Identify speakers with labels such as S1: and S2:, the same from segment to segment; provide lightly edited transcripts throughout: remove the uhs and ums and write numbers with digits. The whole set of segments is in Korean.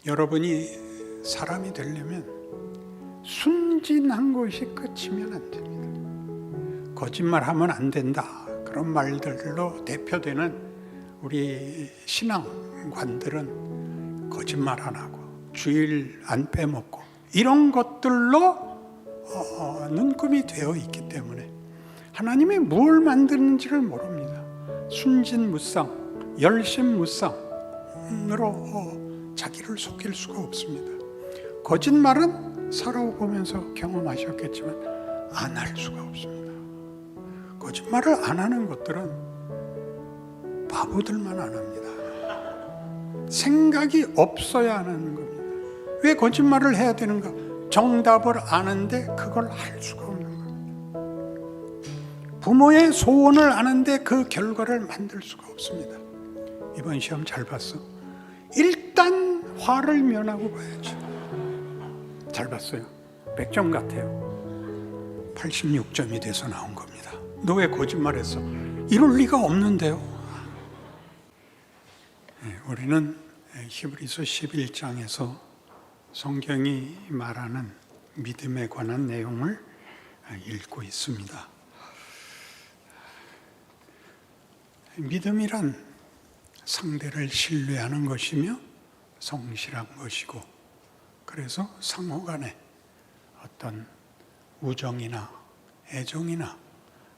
S1: 여러분이 사람이 되려면 순진한 것이 끝이면 안 됩니다. 거짓말하면 안 된다, 그런 말들로 대표되는 우리 신앙관들은 거짓말 안 하고 주일 안 빼먹고 이런 것들로 눈금이 되어 있기 때문에 하나님이 무엇을 만드는지를 모릅니다. 순진무상, 열심무상으로 자기를 속일 수가 없습니다. 거짓말은 살아보면서 경험하셨겠지만 안 할 수가 없습니다. 거짓말을 안 하는 것들은 바보들만 안 합니다. 생각이 없어야 하는 겁니다. 왜 거짓말을 해야 되는가? 정답을 아는데 그걸 할 수가 없는 겁니다. 부모의 소원을 아는데 그 결과를 만들 수가 없습니다. 이번 시험 잘 봤어? 일단 화를 면하고 봐야죠. 잘 봤어요. 100점 같아요. 86점이 돼서 나온 겁니다. 너 왜 거짓말했어? 이럴 리가 없는데요. 우리는 히브리서 11장에서 성경이 말하는 믿음에 관한 내용을 읽고 있습니다. 믿음이란 상대를 신뢰하는 것이며 성실한 것이고, 그래서 상호 간에 어떤 우정이나 애정이나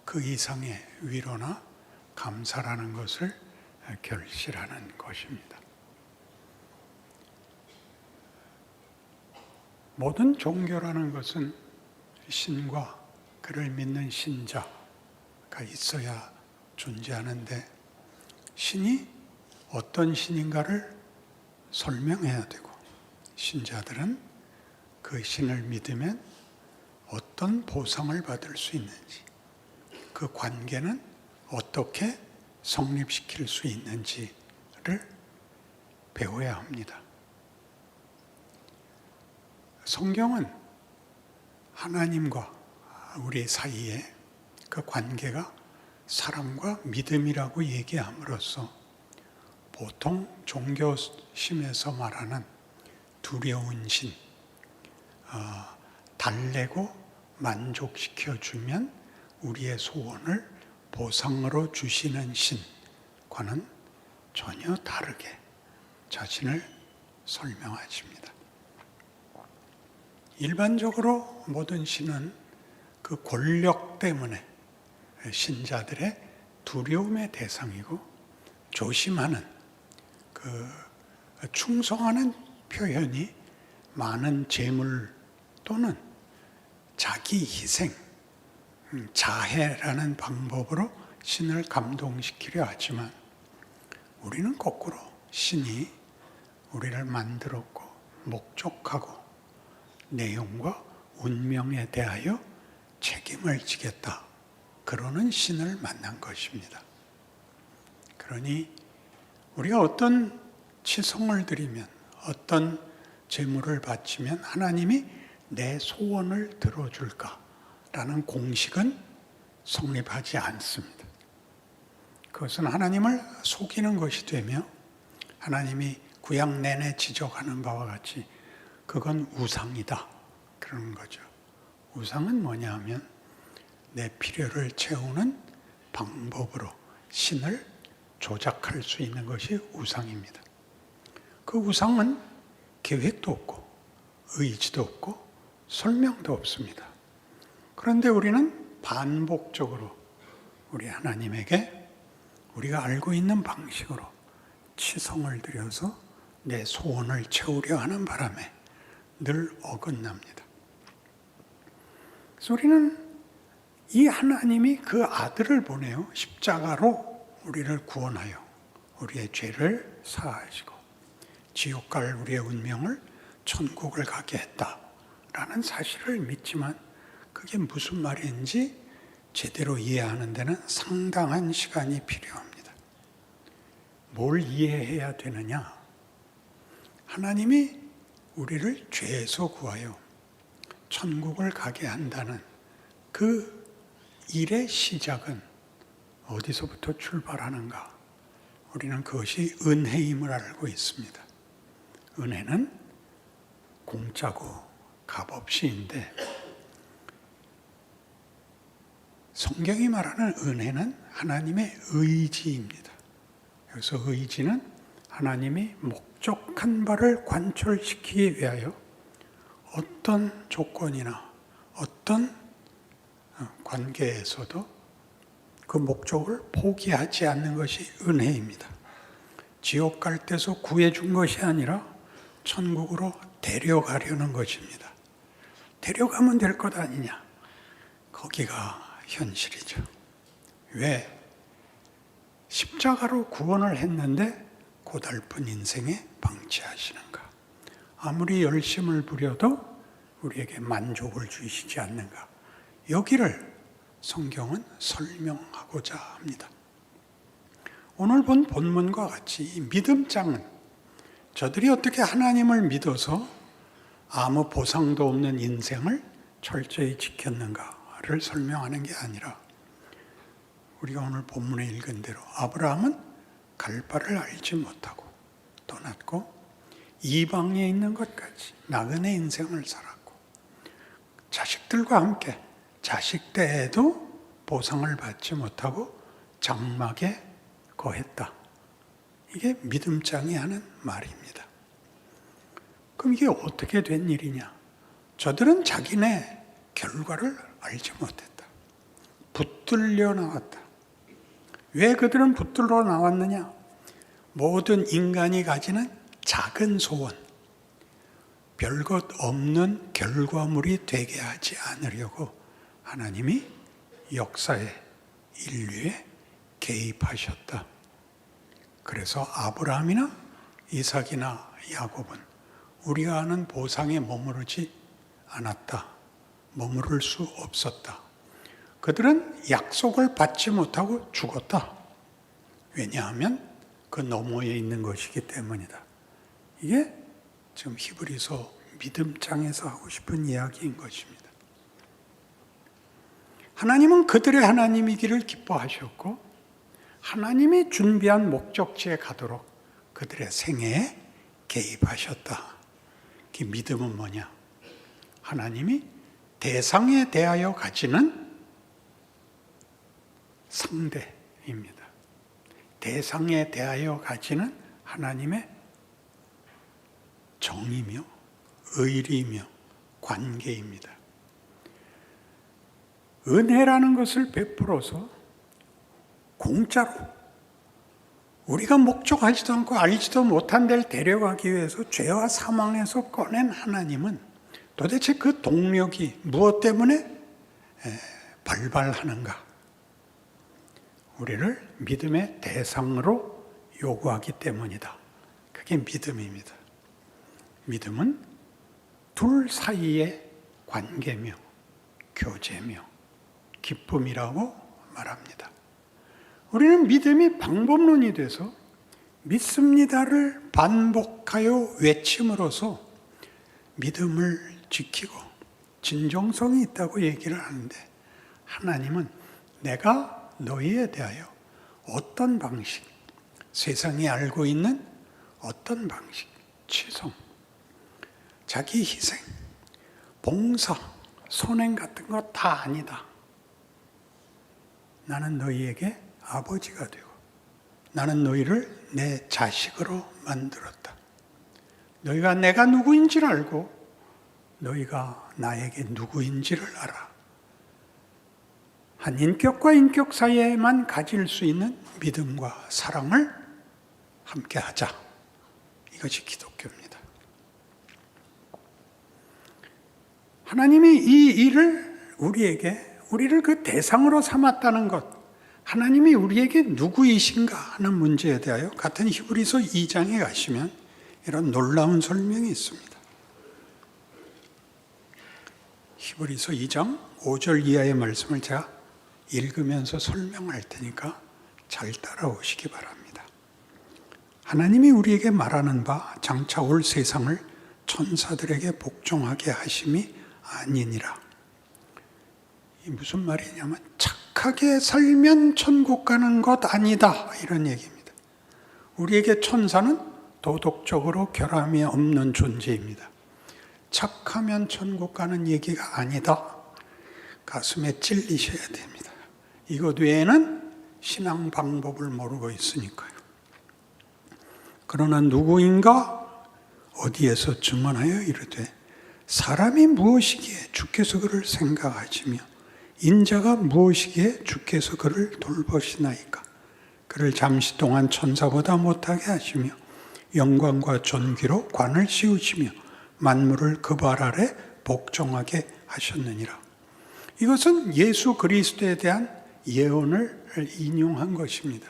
S1: 그 이상의 위로나 감사라는 것을 결실하는 것입니다. 모든 종교라는 것은 신과 그를 믿는 신자가 있어야 존재하는데, 신이 어떤 신인가를 설명해야 되고, 신자들은 그 신을 믿으면 어떤 보상을 받을 수 있는지, 그 관계는 어떻게 성립시킬 수 있는지를 배워야 합니다. 성경은 하나님과 우리 사이에 그 관계가 사랑과 믿음이라고 얘기함으로써 보통 종교심에서 말하는 두려운 신, 달래고 만족시켜주면 우리의 소원을 보상으로 주시는 신과는 전혀 다르게 자신을 설명하십니다. 일반적으로 모든 신은 그 권력 때문에 신자들의 두려움의 대상이고, 조심하는, 그 충성하는 표현이 많은 재물 또는 자기 희생, 자해라는 방법으로 신을 감동시키려 하지만, 우리는 거꾸로 신이 우리를 만들었고 목적하고 내용과 운명에 대하여 책임을 지겠다, 그러는 신을 만난 것입니다. 그러니 우리가 어떤 치성을 드리면, 어떤 제물을 바치면 하나님이 내 소원을 들어줄까라는 공식은 성립하지 않습니다. 그것은 하나님을 속이는 것이 되며, 하나님이 구약 내내 지적하는 바와 같이 그건 우상이다, 그러는 거죠. 우상은 뭐냐 하면 내 필요를 채우는 방법으로 신을 조작할 수 있는 것이 우상입니다. 그 우상은 계획도 없고 의지도 없고 설명도 없습니다. 그런데 우리는 반복적으로 우리 하나님에게 우리가 알고 있는 방식으로 치성을 드려서 내 소원을 채우려 하는 바람에 늘 어긋납니다. 그래서 우리는 이 하나님이 그 아들을 보내어 십자가로 우리를 구원하여 우리의 죄를 사하시고 지옥 갈 우리의 운명을 천국을 가게 했다라는 사실을 믿지만, 그게 무슨 말인지 제대로 이해하는 데는 상당한 시간이 필요합니다. 뭘 이해해야 되느냐? 하나님이 우리를 죄에서 구하여 천국을 가게 한다는 그 일의 시작은 어디서부터 출발하는가? 우리는 그것이 은혜임을 알고 있습니다. 은혜는 공짜고 값없이인데 성경이 말하는 은혜는 하나님의 의지입니다. 여기서 의지는 하나님이 목적한 바를 관철시키기 위하여 어떤 조건이나 어떤 관계에서도 그 목적을 포기하지 않는 것이 은혜입니다. 지옥 갈 데서 구해준 것이 아니라 천국으로 데려가려는 것입니다. 데려가면 될 것 아니냐? 거기가 현실이죠. 왜? 십자가로 구원을 했는데 고달픈 인생에 방치하시는가? 아무리 열심을 부려도 우리에게 만족을 주시지 않는가? 여기를 성경은 설명하고자 합니다. 오늘 본 본문과 같이 이 믿음장은 저들이 어떻게 하나님을 믿어서 아무 보상도 없는 인생을 철저히 지켰는가를 설명하는 게 아니라 우리가 오늘 본문에 읽은 대로 아브라함은 갈 바를 알지 못하고 떠났고 이방에 있는 것까지 나그네 인생을 살았고 자식들과 함께 자식 때에도 보상을 받지 못하고 장막에 거했다. 이게 믿음장이 하는 말입니다. 그럼 이게 어떻게 된 일이냐? 저들은 자기네 결과를 알지 못했다. 붙들려 나왔다. 왜 그들은 붙들러 나왔느냐? 모든 인간이 가지는 작은 소원, 별것 없는 결과물이 되게 하지 않으려고 하나님이 역사에, 인류에 개입하셨다. 그래서 아브라함이나 이삭이나 야곱은 우리가 아는 보상에 머무르지 않았다. 머무를 수 없었다. 그들은 약속을 받지 못하고 죽었다. 왜냐하면 그 너머에 있는 것이기 때문이다. 이게 지금 히브리서 믿음장에서 하고 싶은 이야기인 것입니다. 하나님은 그들의 하나님이기를 기뻐하셨고 하나님이 준비한 목적지에 가도록 그들의 생애에 개입하셨다. 그 믿음은 뭐냐? 하나님이 대상에 대하여 가지는 상대입니다. 대상에 대하여 가지는 하나님의 정이며 의리며 관계입니다. 은혜라는 것을 베풀어서 공짜로 우리가 목적하지도 않고 알지도 못한 데를 데려가기 위해서 죄와 사망에서 꺼낸 하나님은 도대체 그 동력이 무엇 때문에 발발하는가? 우리를 믿음의 대상으로 요구하기 때문이다. 그게 믿음입니다. 믿음은 둘 사이의 관계며 교제며 기쁨이라고 말합니다. 우리는 믿음이 방법론이 돼서 믿습니다를 반복하여 외침으로써 믿음을 지키고 진정성이 있다고 얘기를 하는데 하나님은 내가 너희에 대하여 어떤 방식, 세상이 알고 있는 어떤 방식, 치성, 자기 희생, 봉사, 선행 같은 거 다 아니다. 나는 너희에게 아버지가 되고 나는 너희를 내 자식으로 만들었다. 너희가 내가 누구인지를 알고 너희가 나에게 누구인지를 알아. 한 인격과 인격 사이에만 가질 수 있는 믿음과 사랑을 함께 하자. 이것이 기독교입니다. 하나님이 이 일을 우리를 그 대상으로 삼았다는 것, 하나님이 우리에게 누구이신가 하는 문제에 대하여 같은 히브리서 2장에 가시면 이런 놀라운 설명이 있습니다. 히브리서 2장 5절 이하의 말씀을 제가 읽으면서 설명할 테니까 잘 따라오시기 바랍니다. 하나님이 우리에게 말하는 바 장차 올 세상을 천사들에게 복종하게 하심이 아니니라. 이 무슨 말이냐면 착하게 살면 천국 가는 것 아니다 이런 얘기입니다. 우리에게 천사는 도덕적으로 결함이 없는 존재입니다. 착하면 천국 가는 얘기가 아니다. 가슴에 찔리셔야 됩니다. 이것 외에는 신앙 방법을 모르고 있으니까요. 그러나 누구인가 어디에서 증언하여 이르되 사람이 무엇이기에 주께서 그를 생각하시며 인자가 무엇이기에 주께서 그를 돌보시나이까. 그를 잠시 동안 천사보다 못하게 하시며 영광과 존귀로 관을 씌우시며 만물을 그 발 아래 복종하게 하셨느니라. 이것은 예수 그리스도에 대한 예언을 인용한 것입니다.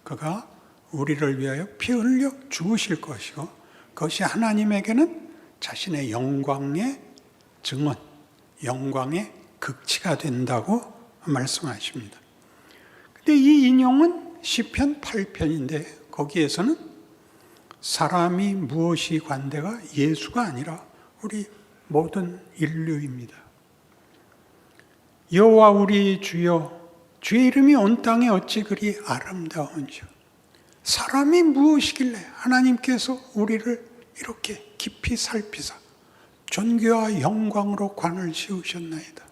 S1: 그가 우리를 위하여 피 흘려 죽으실 것이고 그것이 하나님에게는 자신의 영광의 증언, 영광의 극치가 된다고 말씀하십니다. 근데 이 인용은 시편 8편인데 거기에서는 사람이 무엇이 관대가 예수가 아니라 우리 모든 인류입니다. 여호와 우리 주여 주의 이름이 온 땅에 어찌 그리 아름다운지요. 사람이 무엇이길래 하나님께서 우리를 이렇게 깊이 살피사 존귀와 영광으로 관을 씌우셨나이다.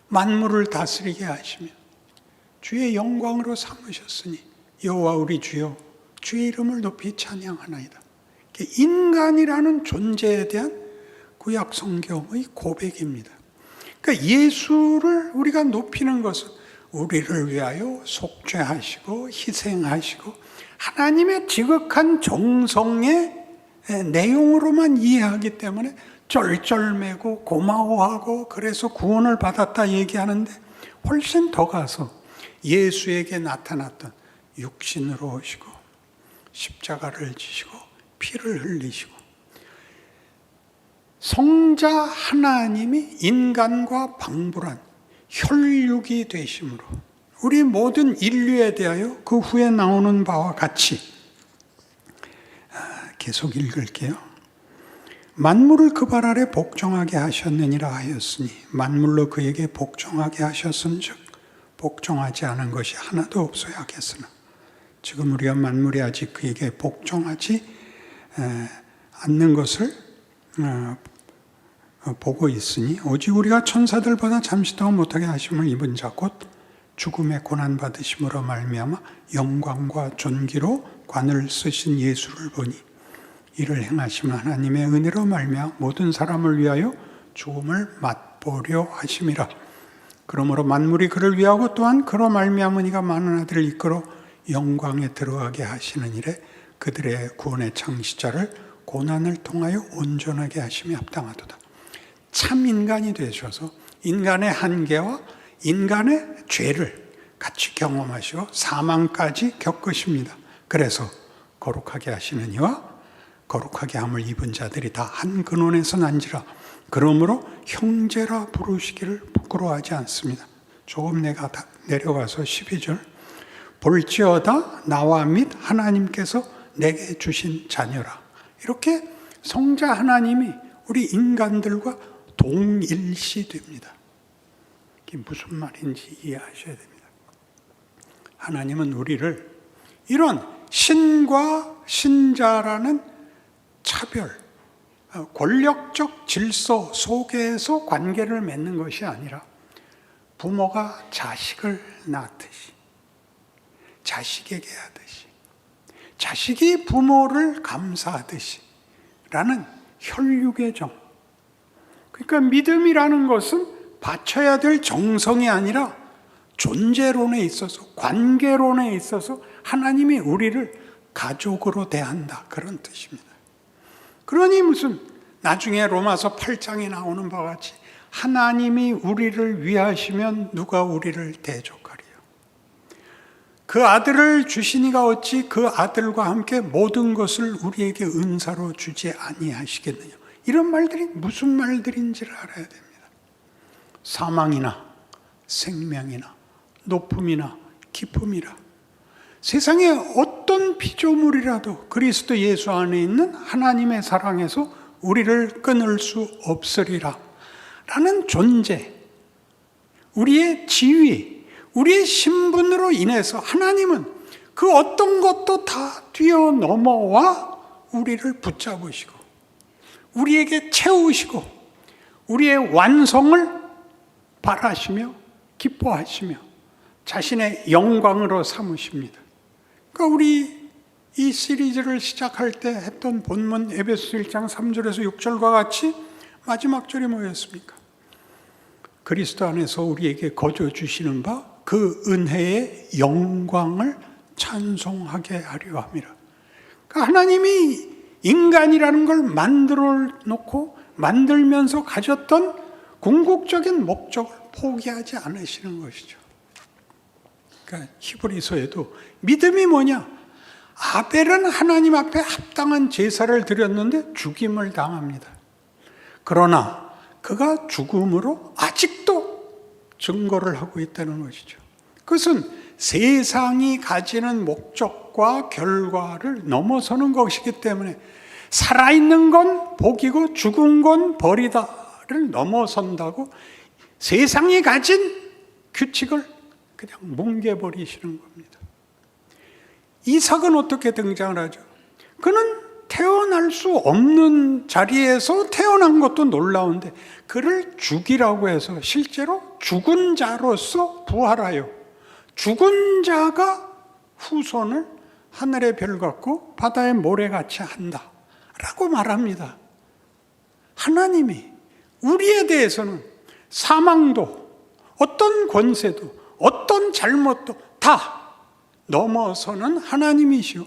S1: 만물을 다스리게 하시며 주의 영광으로 삼으셨으니 여호와 우리 주여 주의 이름을 높이 찬양하나이다. 인간이라는 존재에 대한 구약 성경의 고백입니다. 그러니까 예수를 우리가 높이는 것은 우리를 위하여 속죄하시고 희생하시고 하나님의 지극한 정성의 내용으로만 이해하기 때문에 쩔쩔매고 고마워하고 그래서 구원을 받았다 얘기하는데 훨씬 더 가서 예수에게 나타났던 육신으로 오시고 십자가를 지시고 피를 흘리시고 성자 하나님이 인간과 방불한 혈육이 되심으로 우리 모든 인류에 대하여 그 후에 나오는 바와 같이 계속 읽을게요. 만물을 그 발 아래 복종하게 하셨느니라 하였으니 만물로 그에게 복종하게 하셨은즉 복종하지 않은 것이 하나도 없어야겠으나 지금 우리가 만물이 아직 그에게 복종하지 않는 것을 보고 있으니 오직 우리가 천사들보다 잠시 더 못하게 하심을 입은 자 곧 죽음의 고난받으심으로 말미암아 영광과 존귀로 관을 쓰신 예수를 보니 이를 행하시면 하나님의 은혜로 말미암아 모든 사람을 위하여 죽음을 맛보려 하심이라. 그러므로 만물이 그를 위하고 또한 그로 말미암으니가 많은 아들을 이끌어 영광에 들어가게 하시는 일에 그들의 구원의 창시자를 고난을 통하여 온전하게 하심이 합당하도다. 참 인간이 되셔서 인간의 한계와 인간의 죄를 같이 경험하시고 사망까지 겪으십니다. 그래서 거룩하게 하시는 이와 거룩하게 함을 입은 자들이 다 한 근원에서 난지라. 그러므로 형제라 부르시기를 부끄러워하지 않습니다. 조금 내려가서 12절 볼지어다 나와 및 하나님께서 내게 주신 자녀라. 이렇게 성자 하나님이 우리 인간들과 동일시 됩니다. 이게 무슨 말인지 이해하셔야 됩니다. 하나님은 우리를 이런 신과 신자라는 차별, 권력적 질서 속에서 관계를 맺는 것이 아니라 부모가 자식을 낳듯이 자식에게 하듯이 자식이 부모를 감사하듯이 라는 혈육의 정. 그러니까 믿음이라는 것은 바쳐야 될 정성이 아니라 존재론에 있어서 관계론에 있어서 하나님이 우리를 가족으로 대한다 그런 뜻입니다. 그러니 무슨 나중에 로마서 8장에 나오는 바와 같이 하나님이 우리를 위하시면 누가 우리를 대적하리요. 그 아들을 주시니가 어찌 그 아들과 함께 모든 것을 우리에게 은사로 주지 아니하시겠느냐. 이런 말들이 무슨 말들인지를 알아야 됩니다. 사망이나 생명이나 높음이나 깊음이라 세상의 어떤 피조물이라도 그리스도 예수 안에 있는 하나님의 사랑에서 우리를 끊을 수 없으리라 라는 존재, 우리의 지위, 우리의 신분으로 인해서 하나님은 그 어떤 것도 다 뛰어넘어와 우리를 붙잡으시고 우리에게 채우시고 우리의 완성을 바라시며 기뻐하시며 자신의 영광으로 삼으십니다. 그러니까 우리 이 시리즈를 시작할 때 했던 본문 에베소 1장 3절에서 6절과 같이 마지막 절이 뭐였습니까? 그리스도 안에서 우리에게 거저 주시는 바 그 은혜의 영광을 찬송하게 하려 함이라. 그러니까 하나님이 인간이라는 걸 만들어 놓고 만들면서 가졌던 궁극적인 목적을 포기하지 않으시는 것이죠. 그러니까 히브리서에도 믿음이 뭐냐? 아벨은 하나님 앞에 합당한 제사를 드렸는데 죽임을 당합니다. 그러나 그가 죽음으로 아직도 증거를 하고 있다는 것이죠. 그것은 세상이 가지는 목적과 결과를 넘어서는 것이기 때문에 살아있는 건 복이고 죽은 건 벌이다를 넘어선다고 세상이 가진 규칙을 그냥 뭉개버리시는 겁니다. 이삭은 어떻게 등장을 하죠? 그는 태어날 수 없는 자리에서 태어난 것도 놀라운데 그를 죽이라고 해서 실제로 죽은 자로서 부활하여 죽은 자가 후손을 하늘의 별 같고 바다의 모래같이 한다 라고 말합니다. 하나님이 우리에 대해서는 사망도 어떤 권세도 어떤 잘못도 다 넘어서는 하나님이시오.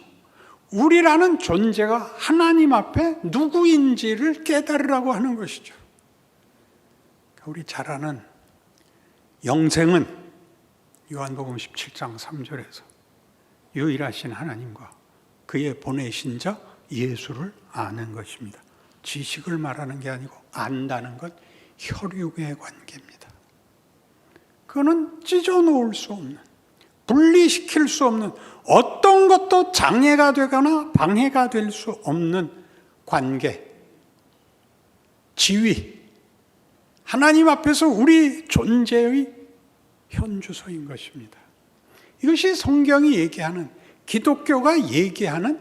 S1: 우리라는 존재가 하나님 앞에 누구인지를 깨달으라고 하는 것이죠. 우리 잘 아는 영생은 요한복음 17장 3절에서 유일하신 하나님과 그의 보내신 자 예수를 아는 것입니다. 지식을 말하는 게 아니고 안다는 건 혈육의 관계입니다. 그거는 찢어놓을 수 없는, 분리시킬 수 없는, 어떤 것도 장애가 되거나 방해가 될 수 없는 관계, 지위, 하나님 앞에서 우리 존재의 현주소인 것입니다. 이것이 성경이 얘기하는, 기독교가 얘기하는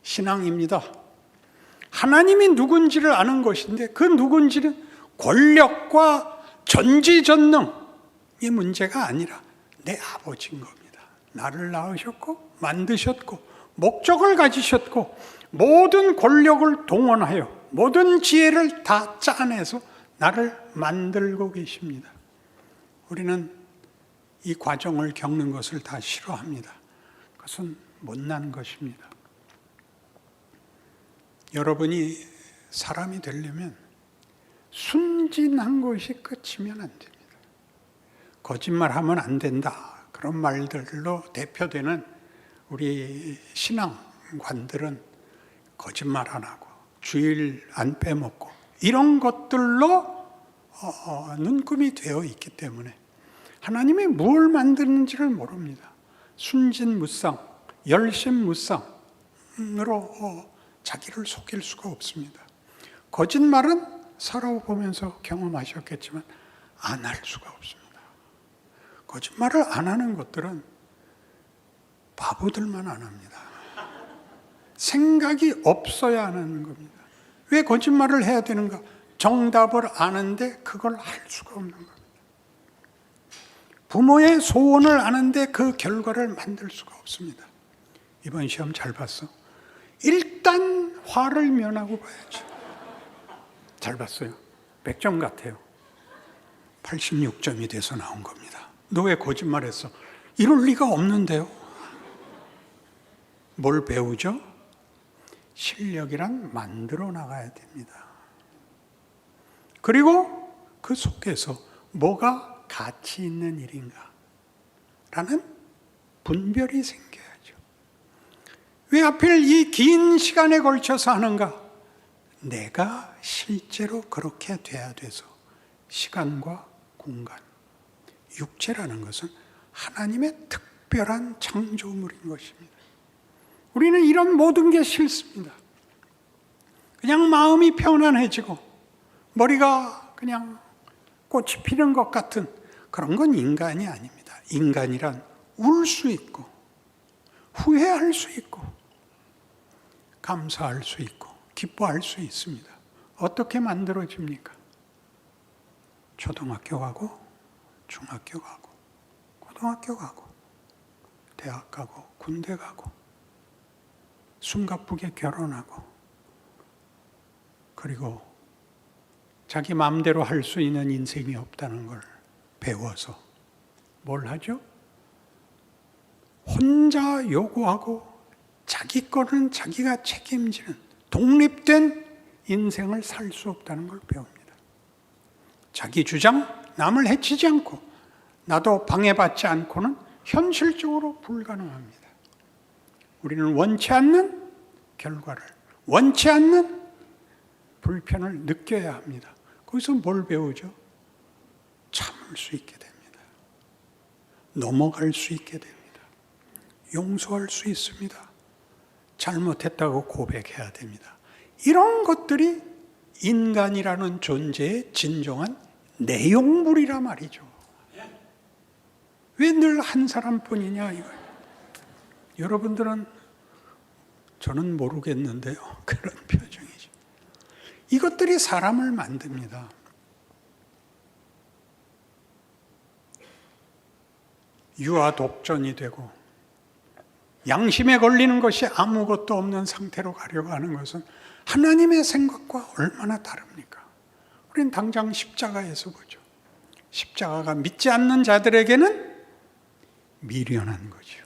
S1: 신앙입니다. 하나님이 누군지를 아는 것인데 그 누군지는 권력과 전지전능의 문제가 아니라 내 아버지인 겁니다. 나를 낳으셨고 만드셨고 목적을 가지셨고 모든 권력을 동원하여 모든 지혜를 다 짜내서 나를 만들고 계십니다. 우리는 이 과정을 겪는 것을 다 싫어합니다. 그것은 못난 것입니다. 여러분이 사람이 되려면 순진한 것이 끝이면 안 됩니다. 거짓말하면 안 된다. 그런 말들로 대표되는 우리 신앙관들은 거짓말 안 하고 주일 안 빼먹고 이런 것들로 눈금이 되어 있기 때문에 하나님이 뭘 만드는지를 모릅니다. 순진무상, 열심무상으로 자기를 속일 수가 없습니다. 거짓말은 살아보면서 경험하셨겠지만 안 할 수가 없습니다. 거짓말을 안 하는 것들은 바보들만 안 합니다. 생각이 없어야 하는 겁니다. 왜 거짓말을 해야 되는가? 정답을 아는데 그걸 할 수가 없는 겁니다. 부모의 소원을 아는데 그 결과를 만들 수가 없습니다. 이번 시험 잘 봤어? 일단 화를 면하고 봐야죠. 잘 봤어요. 100점 같아요. 86점이 돼서 나온 겁니다. 너 왜 거짓말했어? 이럴 리가 없는데요. 뭘 배우죠? 실력이란 만들어 나가야 됩니다. 그리고 그 속에서 뭐가 가치 있는 일인가? 라는 분별이 생겨야죠. 왜 하필 이 긴 시간에 걸쳐서 하는가? 내가 실제로 그렇게 돼야 돼서 시간과 공간, 육체라는 것은 하나님의 특별한 창조물인 것입니다. 우리는 이런 모든 게 싫습니다. 그냥 마음이 편안해지고 머리가 그냥 꽃이 피는 것 같은 그런 건 인간이 아닙니다. 인간이란 울 수 있고 후회할 수 있고 감사할 수 있고 기뻐할 수 있습니다. 어떻게 만들어집니까? 초등학교 가고 중학교 가고 고등학교 가고 대학 가고 군대 가고 숨가쁘게 결혼하고 그리고 자기 마음대로 할 수 있는 인생이 없다는 걸 배워서 뭘 하죠? 혼자 요구하고 자기 거는 자기가 책임지는 독립된 인생을 살 수 없다는 걸 배웁니다. 자기 주장, 남을 해치지 않고 나도 방해받지 않고는 현실적으로 불가능합니다. 우리는 원치 않는 결과를, 원치 않는 불편을 느껴야 합니다. 거기서 뭘 배우죠? 참을 수 있게 됩니다. 넘어갈 수 있게 됩니다. 용서할 수 있습니다. 잘못했다고 고백해야 됩니다. 이런 것들이 인간이라는 존재의 진정한 내용물이라 말이죠. 왜 늘 한 사람뿐이냐 이거예요. 여러분들은 저는 모르겠는데요. 그런 표정이죠. 이것들이 사람을 만듭니다. 유아 독전이 되고 양심에 걸리는 것이 아무것도 없는 상태로 가려고 하는 것은 하나님의 생각과 얼마나 다릅니까? 우린 당장 십자가에서 보죠. 십자가가 믿지 않는 자들에게는 미련한 거죠.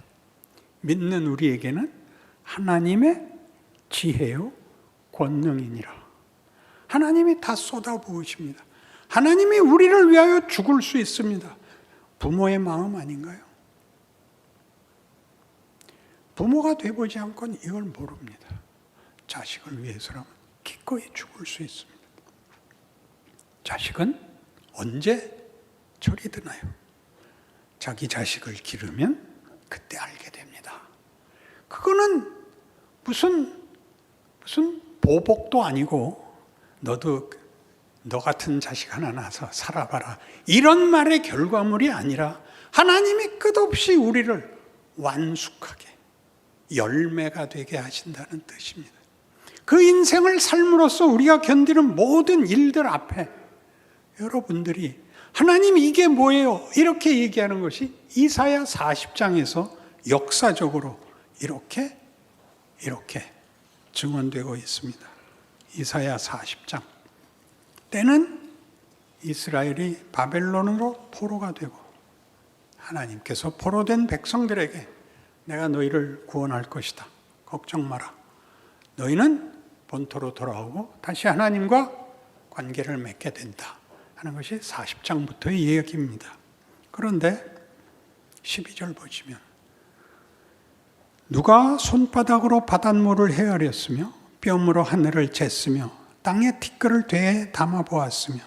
S1: 믿는 우리에게는 하나님의 지혜요 권능이니라. 하나님이 다 쏟아부으십니다. 하나님이 우리를 위하여 죽을 수 있습니다. 부모의 마음 아닌가요? 부모가 돼보지 않고는 이걸 모릅니다. 자식을 위해서라면 기꺼이 죽을 수 있습니다. 자식은 언제 철이 드나요? 자기 자식을 기르면 그때 알게 됩니다. 그거는 무슨 보복도 아니고 너도 너 같은 자식 하나 낳아서 살아봐라 이런 말의 결과물이 아니라 하나님이 끝없이 우리를 완숙하게 열매가 되게 하신다는 뜻입니다. 그 인생을 삶으로써 우리가 견디는 모든 일들 앞에 여러분들이 하나님 이게 뭐예요? 이렇게 얘기하는 것이 이사야 40장에서 역사적으로 이렇게 증언되고 있습니다. 이사야 40장. 때는 이스라엘이 바벨론으로 포로가 되고 하나님께서 포로된 백성들에게 내가 너희를 구원할 것이다. 걱정 마라. 너희는 본토로 돌아오고 다시 하나님과 관계를 맺게 된다. 하는 것이 40장부터의 이야기입니다. 그런데 12절 보시면 누가 손바닥으로 바닷물을 헤아렸으며 뼘으로 하늘을 쟀으며 땅에 티끌을 되에 담아보았으며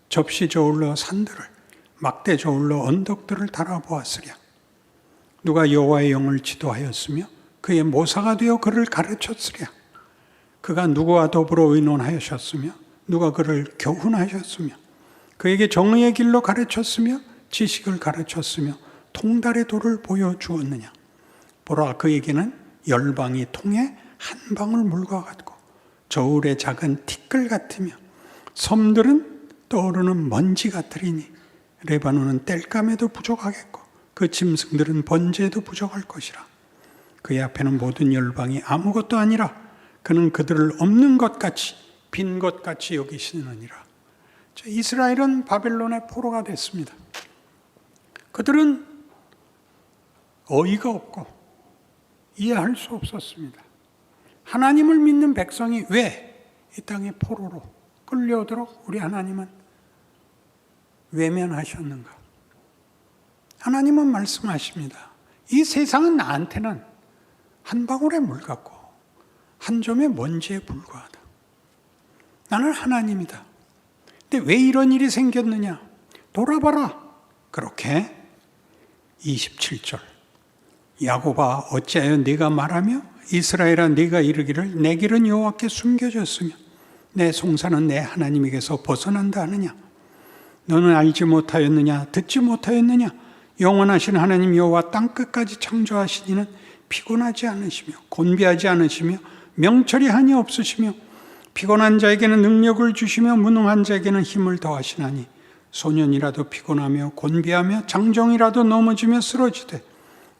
S1: 접시 저울로 산들을 막대 저울로 언덕들을 달아보았으랴. 누가 여호와의 영을 지도하였으며 그의 모사가 되어 그를 가르쳤으랴. 그가 누구와 더불어 의논하셨으며 누가 그를 교훈하셨으며 그에게 정의의 길로 가르쳤으며 지식을 가르쳤으며 통달의 도를 보여주었느냐. 보라, 그에게는 열방이 통해 한 방울 물과 같고 저울의 작은 티끌 같으며 섬들은 떠오르는 먼지 같으리니 레바논은 땔감에도 부족하겠고 그 짐승들은 번제에도 부족할 것이라. 그의 앞에는 모든 열방이 아무것도 아니라 그는 그들을 없는 것 같이 빈 것 같이 여기시느니라. 이스라엘은 바벨론의 포로가 됐습니다. 그들은 어이가 없고 이해할 수 없었습니다. 하나님을 믿는 백성이 왜 이 땅에 포로로 끌려오도록 우리 하나님은 외면하셨는가? 하나님은 말씀하십니다. 이 세상은 나한테는 한 방울의 물 같고 한 점의 먼지에 불과하다. 나는 하나님이다. 근데 왜 이런 일이 생겼느냐? 돌아봐라. 그렇게 27절 야곱아 어찌하여 네가 말하며 이스라엘아 네가 이르기를 내 길은 여호와께 숨겨졌으며 내 송사는 내 하나님에게서 벗어난다 하느냐? 너는 알지 못하였느냐? 듣지 못하였느냐? 영원하신 하나님 여호와 땅끝까지 창조하신 이는 피곤하지 않으시며 곤비하지 않으시며 명철이 한이 없으시며 피곤한 자에게는 능력을 주시며 무능한 자에게는 힘을 더하시나니 소년이라도 피곤하며 곤비하며 장정이라도 넘어지며 쓰러지되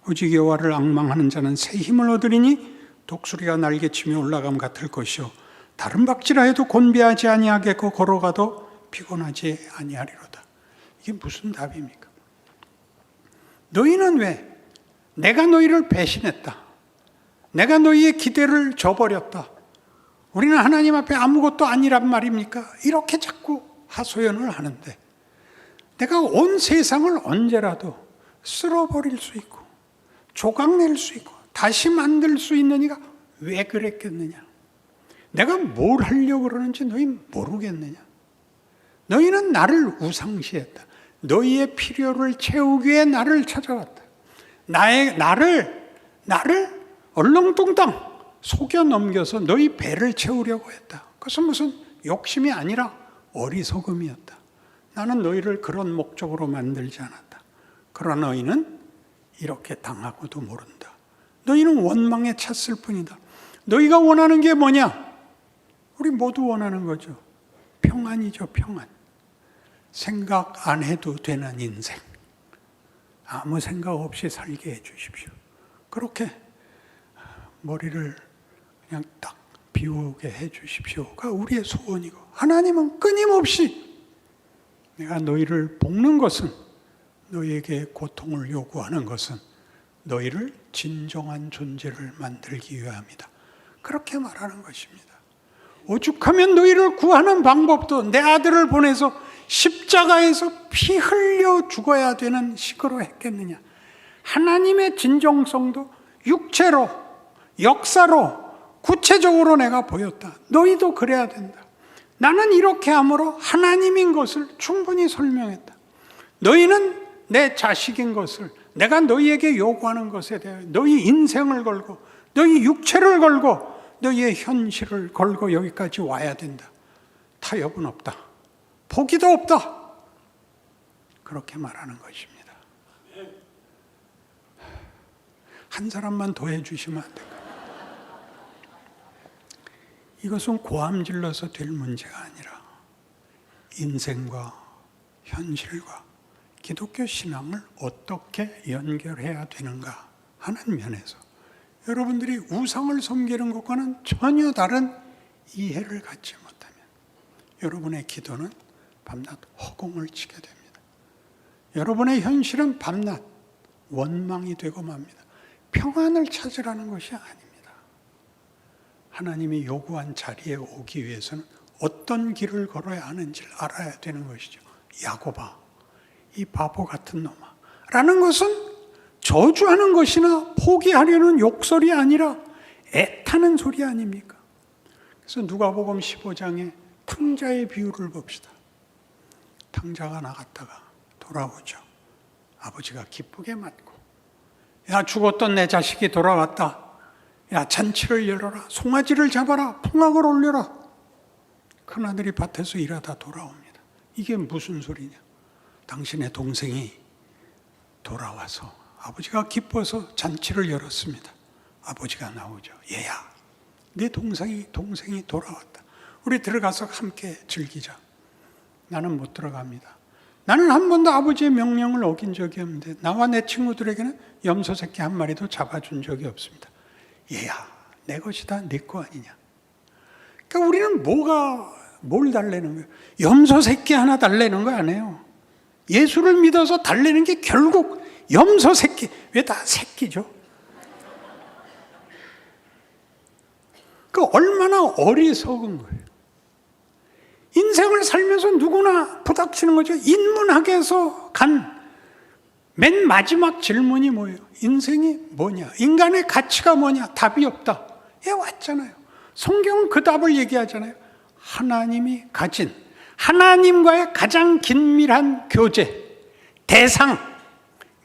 S1: 오직 여호와를 앙망하는 자는 새 힘을 얻으리니 독수리가 날개치며 올라감 같을 것이요 다른 박지라 해도 곤비하지 아니하겠고 걸어가도 피곤하지 아니하리로다. 이게 무슨 답입니까? 너희는 왜 내가 너희를 배신했다, 내가 너희의 기대를 저버렸다, 우리는 하나님 앞에 아무것도 아니란 말입니까? 이렇게 자꾸 하소연을 하는데 내가 온 세상을 언제라도 쓸어버릴 수 있고 조각낼 수 있고 다시 만들 수 있느니가 왜 그랬겠느냐? 내가 뭘 하려고 그러는지 너희 모르겠느냐? 너희는 나를 우상시했다. 너희의 필요를 채우기 위해 나를 찾아왔다. 나를 얼렁뚱땅 속여 넘겨서 너희 배를 채우려고 했다. 그것은 무슨 욕심이 아니라 어리석음이었다. 나는 너희를 그런 목적으로 만들지 않았다. 그러나 너희는 이렇게 당하고도 모른다. 너희는 원망에 찼을 뿐이다. 너희가 원하는 게 뭐냐? 우리 모두 원하는 거죠. 평안이죠, 평안. 생각 안 해도 되는 인생. 아무 생각 없이 살게 해 주십시오. 그렇게 머리를 그냥 딱 비우게 해 주십시오가 우리의 소원이고, 하나님은 끊임없이 내가 너희를 볶는 것은, 너희에게 고통을 요구하는 것은 너희를 진정한 존재를 만들기 위함이다. 그렇게 말하는 것입니다. 오죽하면 너희를 구하는 방법도 내 아들을 보내서 십자가에서 피 흘려 죽어야 되는 식으로 했겠느냐. 하나님의 진정성도 육체로, 역사로, 구체적으로 내가 보였다. 너희도 그래야 된다. 나는 이렇게 함으로 하나님인 것을 충분히 설명했다. 너희는 내 자식인 것을, 내가 너희에게 요구하는 것에 대해 너희 인생을 걸고 너희 육체를 걸고 너희의 현실을 걸고 여기까지 와야 된다. 타협은 없다. 포기도 없다. 그렇게 말하는 것입니다. 한 사람만 더 해주시면 안 될까요? 이것은 고함 질러서 될 문제가 아니라 인생과 현실과 기독교 신앙을 어떻게 연결해야 되는가 하는 면에서 여러분들이 우상을 섬기는 것과는 전혀 다른 이해를 갖지 못하면 여러분의 기도는 밤낮 허공을 치게 됩니다. 여러분의 현실은 밤낮 원망이 되고 맙니다. 평안을 찾으라는 것이 아닙니다. 하나님이 요구한 자리에 오기 위해서는 어떤 길을 걸어야 하는지를 알아야 되는 것이죠. 야곱아, 이 바보 같은 놈아 라는 것은 저주하는 것이나 포기하려는 욕설이 아니라 애타는 소리 아닙니까? 그래서 누가복음 15장에 탕자의 비유를 봅시다. 탕자가 나갔다가 돌아오죠. 아버지가 기쁘게 맞고, 야, 죽었던 내 자식이 돌아왔다. 야, 잔치를 열어라. 송아지를 잡아라. 풍악을 올려라. 큰아들이 밭에서 일하다 돌아옵니다. 이게 무슨 소리냐? 당신의 동생이 돌아와서 아버지가 기뻐서 잔치를 열었습니다. 아버지가 나오죠. 얘야, 네 동생이 돌아왔다. 우리 들어가서 함께 즐기자. 나는 못 들어갑니다. 나는 한 번도 아버지의 명령을 어긴 적이 없는데 나와 내 친구들에게는 염소 새끼 한 마리도 잡아준 적이 없습니다. 얘야, 내 것이다. 네 거 아니냐. 그러니까 우리는 뭘 달래는 거예요? 염소 새끼 하나 달래는 거 아니에요. 예수를 믿어서 달래는 게 결국 염소 새끼. 왜 다 새끼죠? 그 얼마나 어리석은 거예요. 인생을 살면서 누구나 부닥치는 거죠. 인문학에서 간 맨 마지막 질문이 뭐예요? 인생이 뭐냐? 인간의 가치가 뭐냐? 답이 없다. 예, 왔잖아요. 성경은 그 답을 얘기하잖아요. 하나님이 가진 하나님과의 가장 긴밀한 교제, 대상,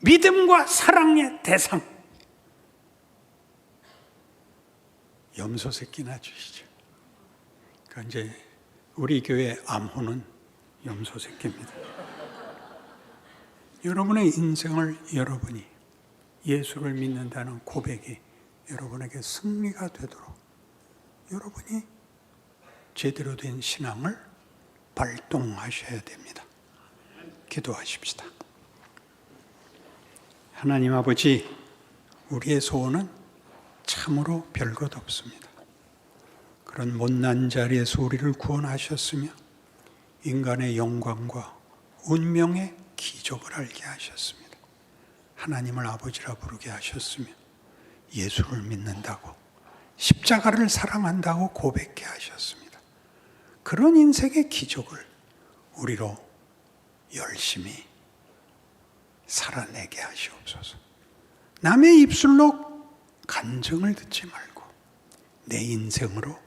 S1: 믿음과 사랑의 대상. 염소 새끼나 주시죠. 그러니까 이제 우리 교회 암호는 염소 새끼입니다. 여러분의 인생을 여러분이 예수를 믿는다는 고백이 여러분에게 승리가 되도록 여러분이 제대로 된 신앙을 발동하셔야 됩니다. 기도하십시다. 하나님 아버지, 우리의 소원은 참으로 별것 없습니다. 그런 못난 자리에서 우리를 구원하셨으며 인간의 영광과 운명의 기적을 알게 하셨습니다. 하나님을 아버지라 부르게 하셨으며 예수를 믿는다고 십자가를 사랑한다고 고백해 하셨습니다. 그런 인생의 기적을 우리로 열심히 살아내게 하시옵소서. 남의 입술로 간증을 듣지 말고 내 인생으로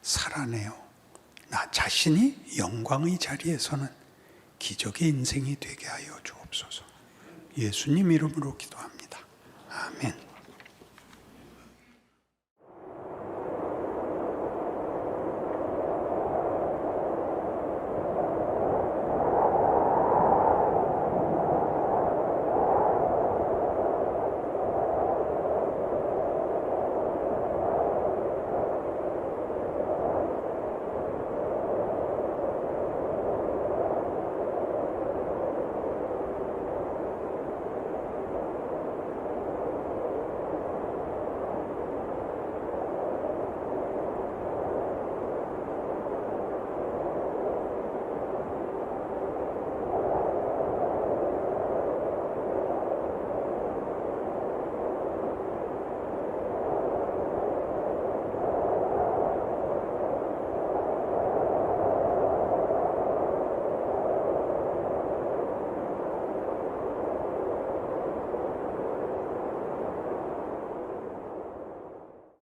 S1: 살아내어 나 자신이 영광의 자리에 서는 기적의 인생이 되게 하여 주옵소서. 예수님 이름으로 기도합니다. 아멘.